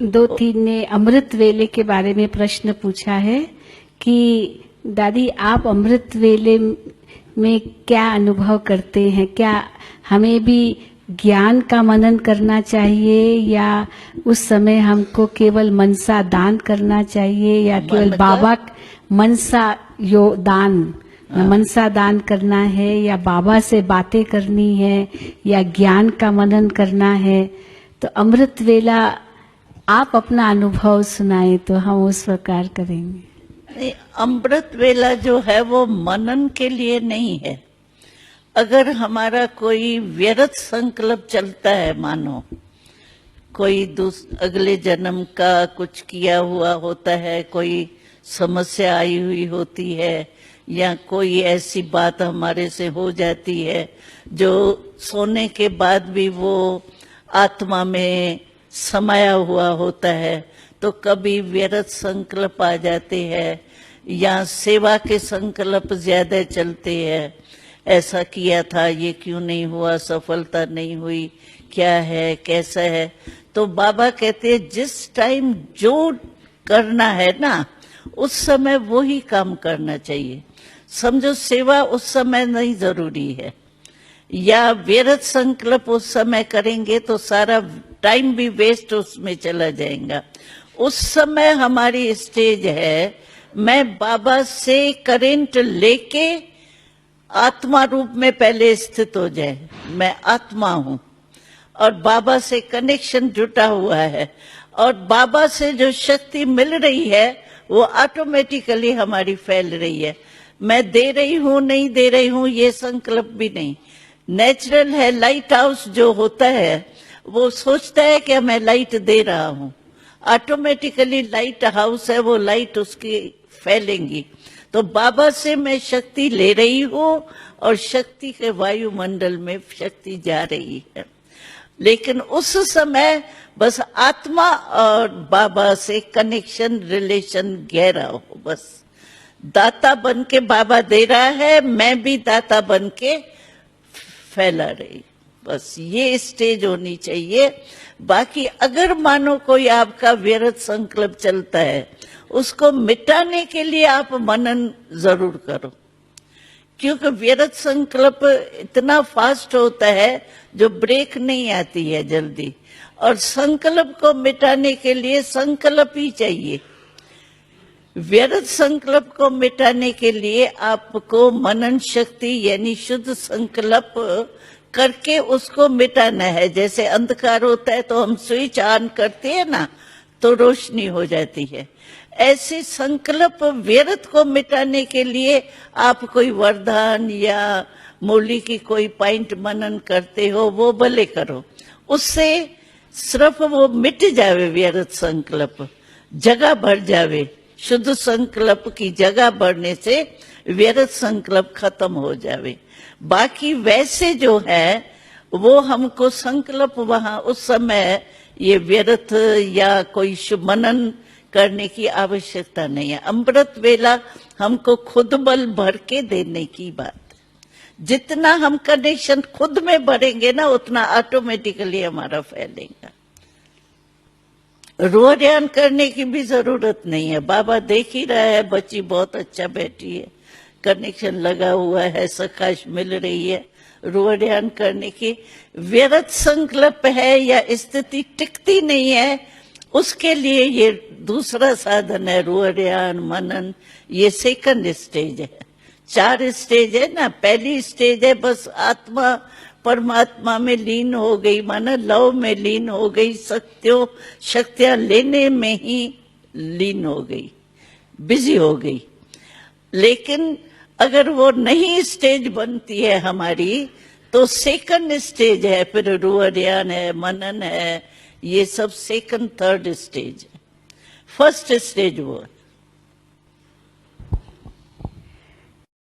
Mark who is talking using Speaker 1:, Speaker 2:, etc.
Speaker 1: दो तीन ने अमृत वेले के बारे में प्रश्न पूछा है कि दादी आप अमृत वेले में क्या अनुभव करते हैं? क्या हमें भी ज्ञान का मनन करना चाहिए या उस समय हमको केवल मनसा दान करना चाहिए या केवल बाबा मनसा दान मनसा दान करना है या बाबा से बातें करनी है या ज्ञान का मनन करना है? तो अमृत वेला आप अपना अनुभव सुनाए तो हम उस प्रकार करेंगे।
Speaker 2: अमृत वेला जो है वो मनन के लिए नहीं है। अगर हमारा कोई व्यर्थ संकल्प चलता है, मानो कोई अगले जन्म का कुछ किया हुआ होता है, कोई समस्या आई हुई होती है या कोई ऐसी बात हमारे से हो जाती है जो सोने के बाद भी वो आत्मा में समाया हुआ होता है, तो कभी व्यर्थ संकल्प आ जाते हैं या सेवा के संकल्प ज्यादा चलते हैं। ऐसा किया था, ये क्यों नहीं हुआ, सफलता नहीं हुई, क्या है, कैसा है? तो बाबा कहते हैं जिस टाइम जो करना है ना, उस समय वो ही काम करना चाहिए। समझो सेवा उस समय नहीं जरूरी है, या व्यर्थ संकल्प उस समय करेंगे तो सारा टाइम भी वेस्ट उसमें चला जाएगा। उस समय हमारी स्टेज है, मैं बाबा से करेंट लेके आत्मा रूप में पहले स्थित हो जाए। मैं आत्मा हूं और बाबा से कनेक्शन जुटा हुआ है और बाबा से जो शक्ति मिल रही है वो ऑटोमेटिकली हमारी फैल रही है। मैं दे रही हूं नहीं दे रही हूं ये संकल्प भी नहीं। नेचुरल है, लाइट हाउस जो होता है वो सोचता है कि मैं लाइट दे रहा हूं, ऑटोमेटिकली लाइट हाउस है, वो लाइट उसकी फैलेंगी। तो बाबा से मैं शक्ति ले रही हूं और शक्ति के वायुमंडल में शक्ति जा रही है। लेकिन उस समय बस आत्मा और बाबा से कनेक्शन, रिलेशन गहरा हो। बस दाता बन के बाबा दे रहा है, मैं भी दाता बन के फैला रही। बस ये स्टेज होनी चाहिए। बाकी अगर मानो कोई आपका व्यर्थ संकल्प चलता है, उसको मिटाने के लिए आप मनन जरूर करो, क्योंकि व्यर्थ संकल्प इतना फास्ट होता है जो ब्रेक नहीं आती है जल्दी। और संकल्प को मिटाने के लिए संकल्प ही चाहिए। व्यर्थ संकल्प को मिटाने के लिए आपको मनन शक्ति यानी शुद्ध संकल्प करके उसको मिटाना है। जैसे अंधकार होता है तो हम स्विच ऑन करते हैं ना, तो रोशनी हो जाती है। ऐसे संकल्प व्यर्थ को मिटाने के लिए आप कोई वरदान या मुरली की कोई पॉइंट मनन करते हो, वो भले करो, उससे सिर्फ वो मिट जावे व्यर्थ संकल्प, जगह भर जावे। शुद्ध संकल्प की जगह बढ़ने से व्यर्थ संकल्प खत्म हो जावे। बाकी वैसे जो है वो हमको संकल्प वहां उस समय ये व्यर्थ या कोई शुभ मनन करने की आवश्यकता नहीं है। अमृत वेला हमको खुद बल भर के देने की बात है। जितना हम कनेक्शन खुद में भरेंगे ना, उतना ऑटोमेटिकली हमारा फैलेगा। रोहरियान करने की भी जरूरत नहीं है। बाबा देख ही रहा है, बच्ची बहुत अच्छा बैठी है, कनेक्शन लगा हुआ है, सकाश मिल रही है। रोहरियान करने की व्यर्थ संकल्प है या स्थिति टिकती नहीं है, उसके लिए ये दूसरा साधन है। रोहरियान, मनन, ये सेकंड स्टेज है। 4 स्टेज है ना। पहली स्टेज है बस आत्मा परमात्मा में लीन हो गई, माना लव में लीन हो गई, शक्तियां लेने में ही लीन हो गई, बिजी हो गई। लेकिन अगर वो नहीं स्टेज बनती है हमारी, तो सेकंड स्टेज है, फिर रोहरियान है, मनन है, ये सब सेकंड थर्ड स्टेज है। फर्स्ट स्टेज वो है